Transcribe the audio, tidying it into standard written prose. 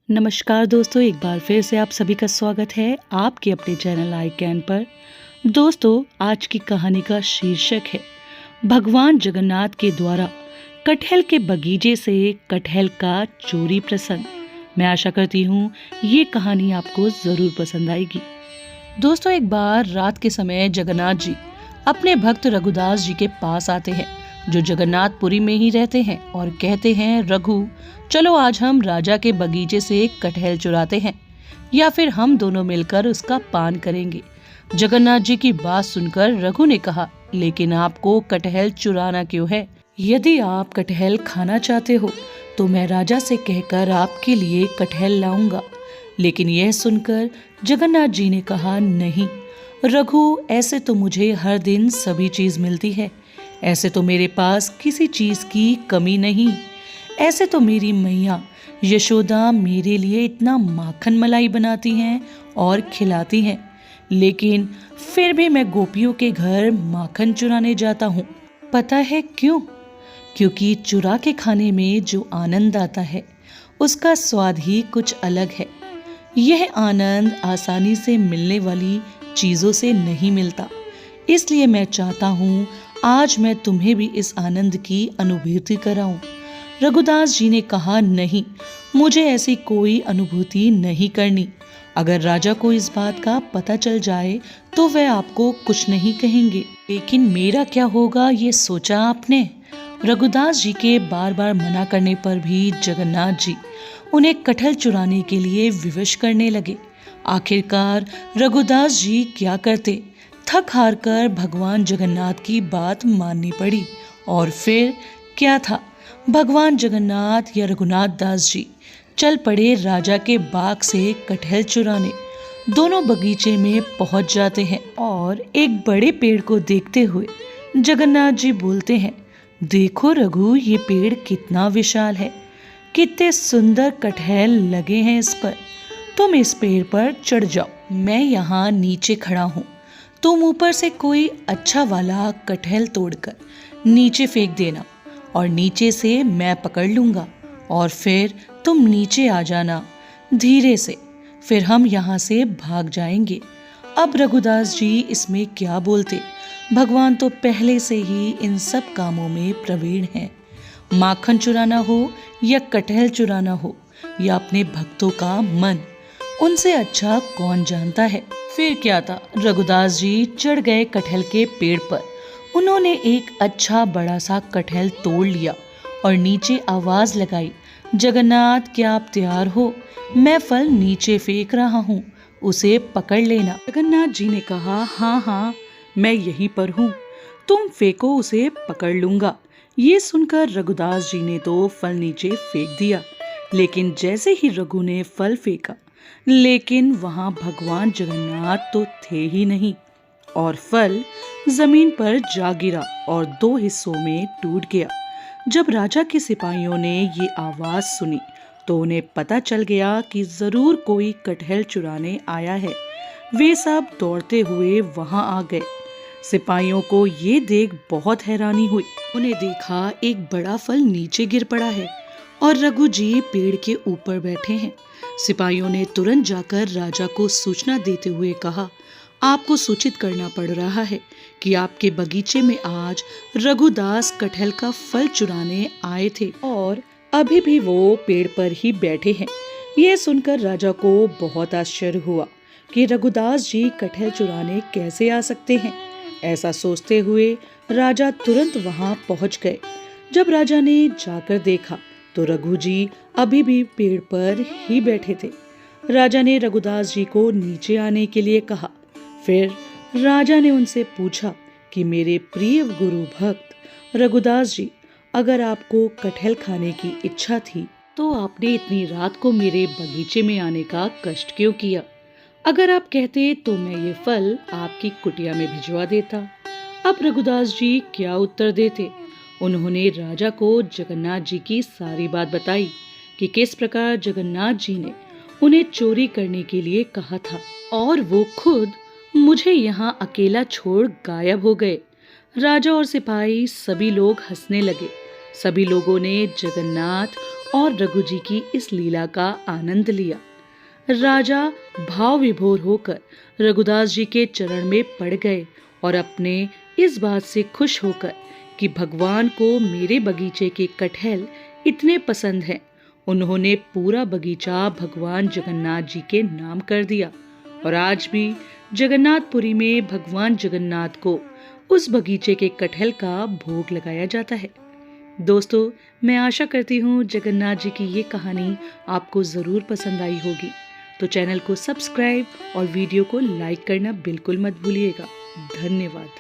नमस्कार दोस्तों, एक बार फिर से आप सभी का स्वागत है आपके अपने चैनल आई कैन पर। दोस्तों, आज की कहानी का शीर्षक है भगवान जगन्नाथ के द्वारा कटहल के बगीचे से कटहल का चोरी प्रसंग। मैं आशा करती हूँ ये कहानी आपको जरूर पसंद आएगी। दोस्तों, एक बार रात के समय जगन्नाथ जी अपने भक्त रघुदास जी के पास आते हैं, जो जगन्नाथपुरी में ही रहते हैं, और कहते हैं, रघु, चलो आज हम राजा के बगीचे से कटहल चुराते हैं, या फिर हम दोनों मिलकर उसका पान करेंगे। जगन्नाथ जी की बात सुनकर रघु ने कहा, लेकिन आपको कटहल चुराना क्यों है? यदि आप कटहल खाना चाहते हो तो मैं राजा से कहकर आपके लिए कटहल लाऊंगा। लेकिन यह सुनकर जगन्नाथ जी ने कहा, नहीं रघु, ऐसे तो मुझे हर दिन सभी चीज मिलती है, ऐसे तो मेरे पास किसी चीज की कमी नहीं। ऐसे तो मेरी मैया यशोदा मेरे लिए इतना माखन मलाई बनाती हैं और खिलाती हैं, लेकिन फिर भी मैं गोपियों के घर माखन चुराने जाता हूँ। पता है क्यों? क्योंकि चुरा के खाने में जो आनंद आता है उसका स्वाद ही कुछ अलग है। यह आनंद आसानी से मिलने वाली चीजों से नहीं मिलता। इसलिए मैं चाहता हूँ आज मैं तुम्हें भी इस आनंद की अनुभूति कराऊं। रघुदास जी ने कहा, नहीं, मुझे ऐसी कोई अनुभूति नहीं करनी। अगर राजा को इस बात का पता चल जाए तो वह आपको कुछ नहीं कहेंगे, लेकिन मेरा क्या होगा ये सोचा आपने? रघुदास जी के बार बार मना करने पर भी जगन्नाथ जी उन्हें कटहल चुराने के लिए विवश करने लगे। आखिरकार रघुदास जी क्या करते, थक हार कर भगवान जगन्नाथ की बात माननी पड़ी। और फिर क्या था, भगवान जगन्नाथ या रघुनाथ दास जी चल पड़े राजा के बाग से कटहल चुराने। दोनों बगीचे में पहुंच जाते हैं और एक बड़े पेड़ को देखते हुए जगन्नाथ जी बोलते हैं, देखो रघु, ये पेड़ कितना विशाल है, कितने सुंदर कटहल लगे हैं इस पर। तुम इस पेड़ पर चढ़ जाओ, मैं यहाँ नीचे खड़ा हूँ। तुम ऊपर से कोई अच्छा वाला कटहल तोड़कर नीचे फेंक देना, और नीचे से मैं पकड़ लूंगा, और फिर तुम नीचे आ जाना धीरे से, फिर हम यहाँ से भाग जाएंगे। अब रघुदास जी इसमें क्या बोलते, भगवान तो पहले से ही इन सब कामों में प्रवीण हैं। माखन चुराना हो या कटहल चुराना हो या अपने भक्तों का मन, उनसे अच्छा कौन जानता है। फिर क्या था, रघुदास जी चढ़ गए कटहल के पेड़ पर। उन्होंने एक अच्छा बड़ा सा कटहल तोड़ लिया और नीचे आवाज लगाई, जगन्नाथ, क्या आप तैयार हो? मैं फल नीचे फेंक रहा हूँ, उसे पकड़ लेना। जगन्नाथ जी ने कहा, हाँ हाँ, मैं यहीं पर हूँ, तुम फेंको, उसे पकड़ लूंगा। ये सुनकर रघुदास जी ने तो फल नीचे फेंक दिया, लेकिन जैसे ही रघु ने फल फेंका, लेकिन वहां भगवान जगन्नाथ तो थे ही नहीं, और फल जमीन पर जा गिरा और दो हिस्सों में टूट गया। जब राजा के सिपाहियों ने ये आवाज सुनी तो उन्हें पता चल गया कि जरूर कोई कटहल चुराने आया है। वे सब दौड़ते हुए वहां आ गए। सिपाहियों को ये देख बहुत हैरानी हुई। उन्हें देखा एक बड़ा फल नीचे गिर पड़ा है और रघु जी पेड़ के ऊपर बैठे हैं। सिपाहियों ने तुरंत जाकर राजा को सूचना देते हुए कहा, आपको सूचित करना पड़ रहा है कि आपके बगीचे में आज रघुदास कटहल का फल चुराने आए थे और अभी भी वो पेड़ पर ही बैठे हैं। यह सुनकर राजा को बहुत आश्चर्य हुआ कि रघुदास जी कटहल चुराने कैसे आ सकते हैं। ऐसा सोचते हुए राजा तुरंत वहां पहुंच गए। जब राजा ने जाकर देखा तो रघु जी अभी भी पेड़ पर ही बैठे थे। राजा ने रघुदास जी को नीचे आने के लिए कहा। फिर राजा ने उनसे पूछा कि मेरे प्रिय गुरु भक्त रघुदास जी, अगर आपको कटहल खाने की इच्छा थी तो आपने इतनी रात को मेरे बगीचे में आने का कष्ट क्यों किया? अगर आप कहते तो मैं ये फल आपकी कुटिया में भिजवा देता। अब रघुदास जी क्या उत्तर देते? उन्होंने राजा को जगन्नाथ जी की सारी बात बताई कि किस प्रकार जगन्नाथ जी ने उन्हें चोरी करने के लिए कहा था और वो खुद मुझे यहाँ अकेला छोड़ गायब हो गए। राजा और सिपाही सभी लोग हंसने लगे। सभी लोगों ने जगन्नाथ और रघु जी की इस लीला का आनंद लिया। राजा भाव विभोर होकर रघुदास जी के चरण में पड़ गए और अपने इस बात से खुश होकर कि भगवान को मेरे बगीचे के कटहल इतने पसंद हैं, उन्होंने पूरा बगीचा भगवान जगन्नाथ जी के नाम कर दिया। और आज भी जगन्नाथपुरी में भगवान जगन्नाथ को उस बगीचे के कटहल का भोग लगाया जाता है। दोस्तों, मैं आशा करती हूँ जगन्नाथ जी की ये कहानी आपको ज़रूर पसंद आई होगी। तो चैनल को सब्सक्राइब और वीडियो को लाइक करना बिल्कुल मत भूलिएगा। धन्यवाद।